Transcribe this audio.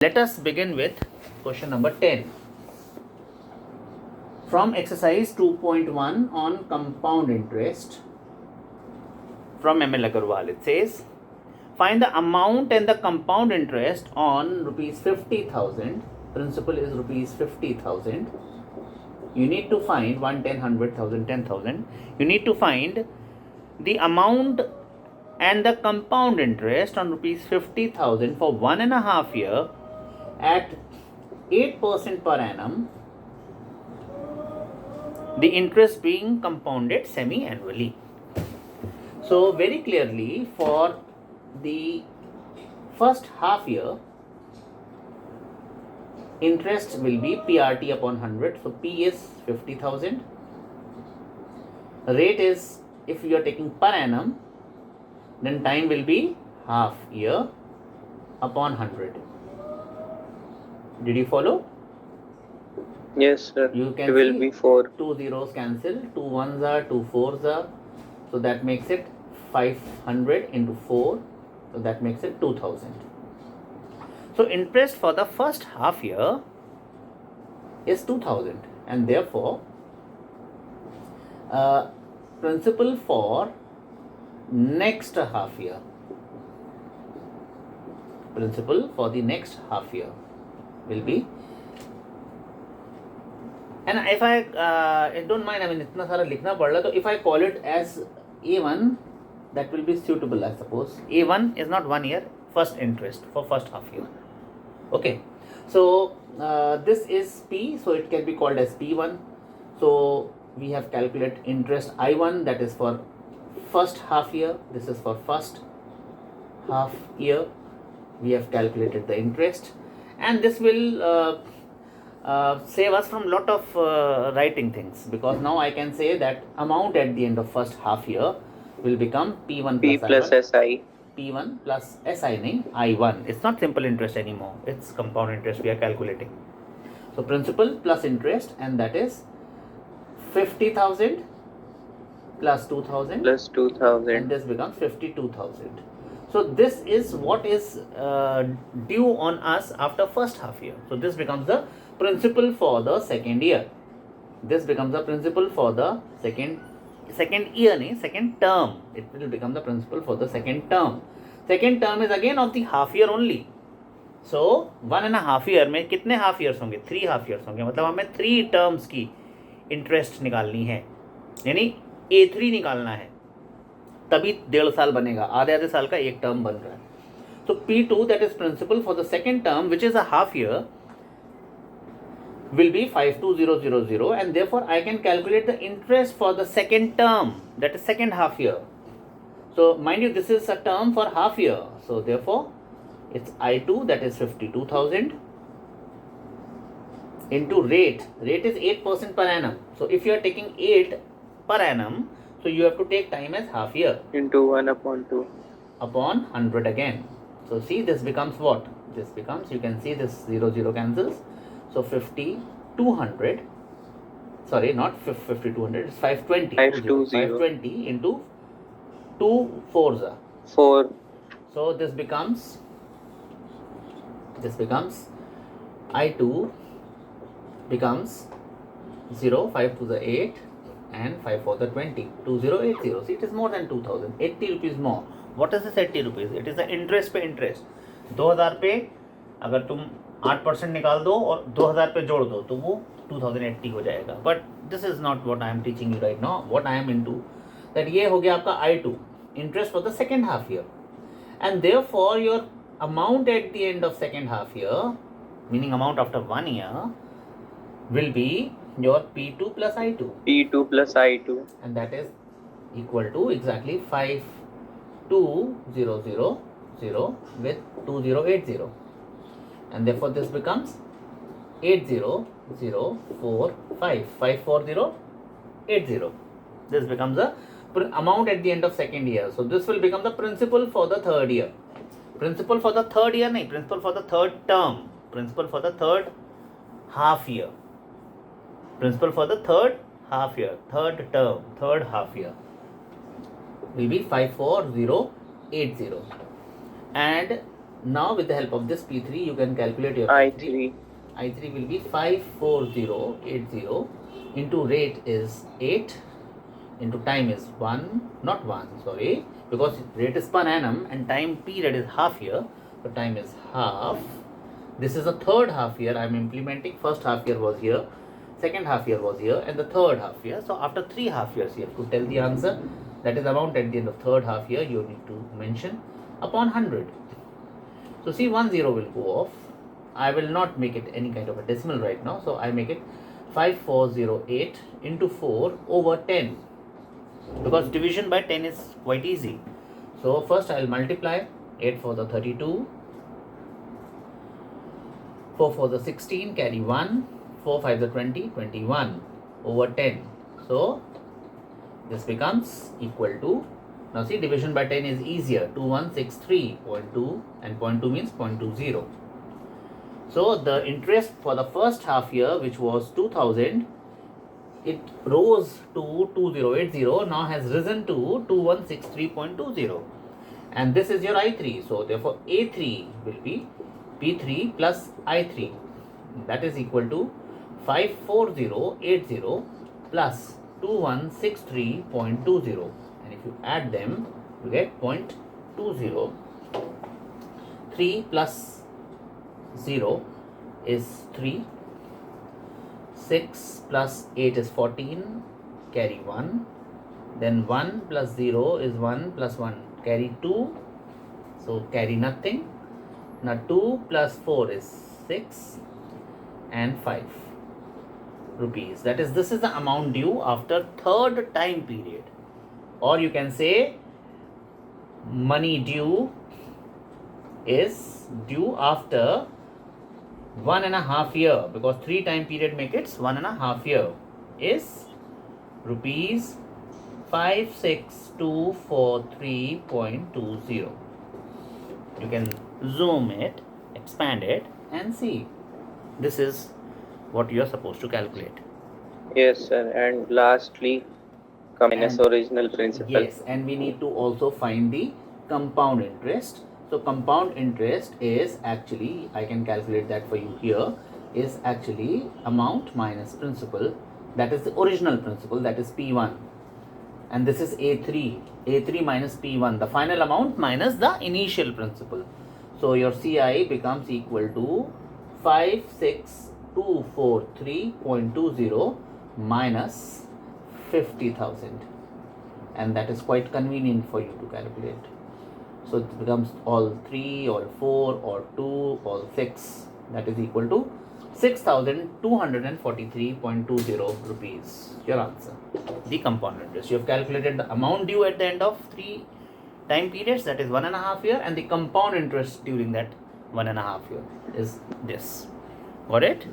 Let us begin with question number 10. From exercise 2.1 on compound interest from ML Aggarwal, it says, find the amount and the compound interest on rupees 50,000. Principal is rupees 50,000. You need to find 1, 10, 100,000, 10,000. You need to find the amount and the compound interest on rupees 50,000 for 1.5 years at 8% per annum, the interest being compounded semi-annually. So very clearly, for the first half year, interest will be PRT upon 100. So P is 50,000. Rate is, if you are taking per annum, then time will be half year upon 100. Did you follow? Yes, sir. You can It will see be 4. 2 zeros cancel, 2 ones are, 2 fours are. So that makes it 500 into 4. So that makes it 2000. So interest for the first half year is 2000, and therefore principal for next half year. Principal for the next half year will be, and if I don't mind, I mean इतना सारा लिखना पड़ रहा, तो if I call it as A1, that will be suitable, I suppose. A1 is not 1 year, first interest for first half year. Okay, so this is P, so it can be called as P1. So we have calculated interest I1, that is for first half year. This is for first half year. We have calculated the interest, and this will save us from lot of writing things, because now I can say that amount at the end of first half year will become P1 P plus plus SI. P1 plus SI nahi, I1. It's not simple interest anymore. It's compound interest we are calculating. So principal plus interest, and that is 50,000 plus 2,000 Plus 2000. and this becomes 52,000. So this is what is due on us after first half year. So this becomes the principal for the second year. This becomes the principal for the second year, second term. It will become the principal for the second term. Second term is again of the half year only. So 1.5 year में कितने half years होंगे? 3 half years होंगे. मतलब हमें 3 terms की interest निकालनी है, यानी A3 निकालना है, तभी 1.5 साल बनेगा. आधे साल का एक टर्म बन रहा है. So P2, that is principal for the second term, which is a half year, will be 52000, and therefore I can calculate the interest for the second term, that is second half year. So mind you, this is a term for half year, so therefore it's I2, that is 52,000 into rate is 8% per annum. So if you are taking 8 per annum, so you have to take time as half year into 1 upon 2 upon 100 again. So see, this becomes what? This becomes, you can see this 0 cancels. So 5200, sorry, not 5200, it's 520. 520 into 2 fours are 4. So this becomes I2 becomes 0, 5 to the 8 and 5 for the 20, 2080. See, it is more than 2000, 80 rupees more. What is this 80 rupees? It is the interest पे interest. 2000 पे अगर तुम 8% निकाल दो और 2000 पे जोड़ दो तो वो 2080 हो जाएगा. But this is not what I am teaching you right now. What I am into, that ये हो गया आपका I2, interest for the second half year, and therefore your amount at the end of second half year, meaning amount after 1 year, will be your P2 plus I2. P2 plus I2. And that is equal to exactly 52000 with 2080. And therefore this becomes 80045, 54080. This becomes the amount at the end of second year. So this will become the principal for the third year. Principal for the third year, nahi, principal for the third term. Principal for the third half year. Principal for the third half year, third term, third half year will be 54080. And Now with the help of this P3 you can calculate your I3. I3 will be 54080 into rate is 8 into time is 1, not 1, sorry, because rate is per annum and time period is half year, so time is half. This is the third half year I am implementing. First half year was here, second half year was here, and the third half year. So after 3 half years you have to tell the answer, that is amount at the end of third half year you need to mention upon 100. So see, 10 will go off. I will not make it any kind of a decimal right now, so I make it 5408 into 4 over 10, because division by 10 is quite easy. So first I will multiply 8 for the 32, 4 for the 16, carry 1, 4 5 the 20, 21 over 10. So this becomes equal to, now see, division by 10 is easier, 2163.2, and 0.2 means 0.20. So the interest for the first half year, which was 2000, it rose to 2080, now has risen to 2163.20, and this is your I3. So therefore A3 will be P3 plus I3, that is equal to 54080 plus 2163.20, and if you add them you get 0.20. 3 plus 0 is 3, 6 plus 8 is 14, carry 1, then 1 plus 0 is 1 plus 1, carry 2, so carry nothing. Now 2 plus 4 is 6 and 5 rupees. That is, this is the amount due after third time period, or you can say money due is due after 1.5 year, because 3 time period make it 1.5 year, is rupees 56243.20. You can zoom it, expand it, and see. This is what you are supposed to calculate. Yes, sir. And lastly, minus original principal. Yes, and we need to also find the compound interest. So compound interest is actually, I can calculate that for you here, is actually amount minus principal, that is the original principal, that is P1, and this is A3 minus P1, the final amount minus the initial principal. So your CI becomes equal to 56243.20 minus 50,000, and that is quite convenient for you to calculate. So it becomes all 3, all 4, or 2, all 6, that is equal to 6,243.20 rupees. Your answer, the compound interest. You have calculated the amount due at the end of 3 time periods, that is 1.5 year, and the compound interest during that 1.5 year is this. Got it?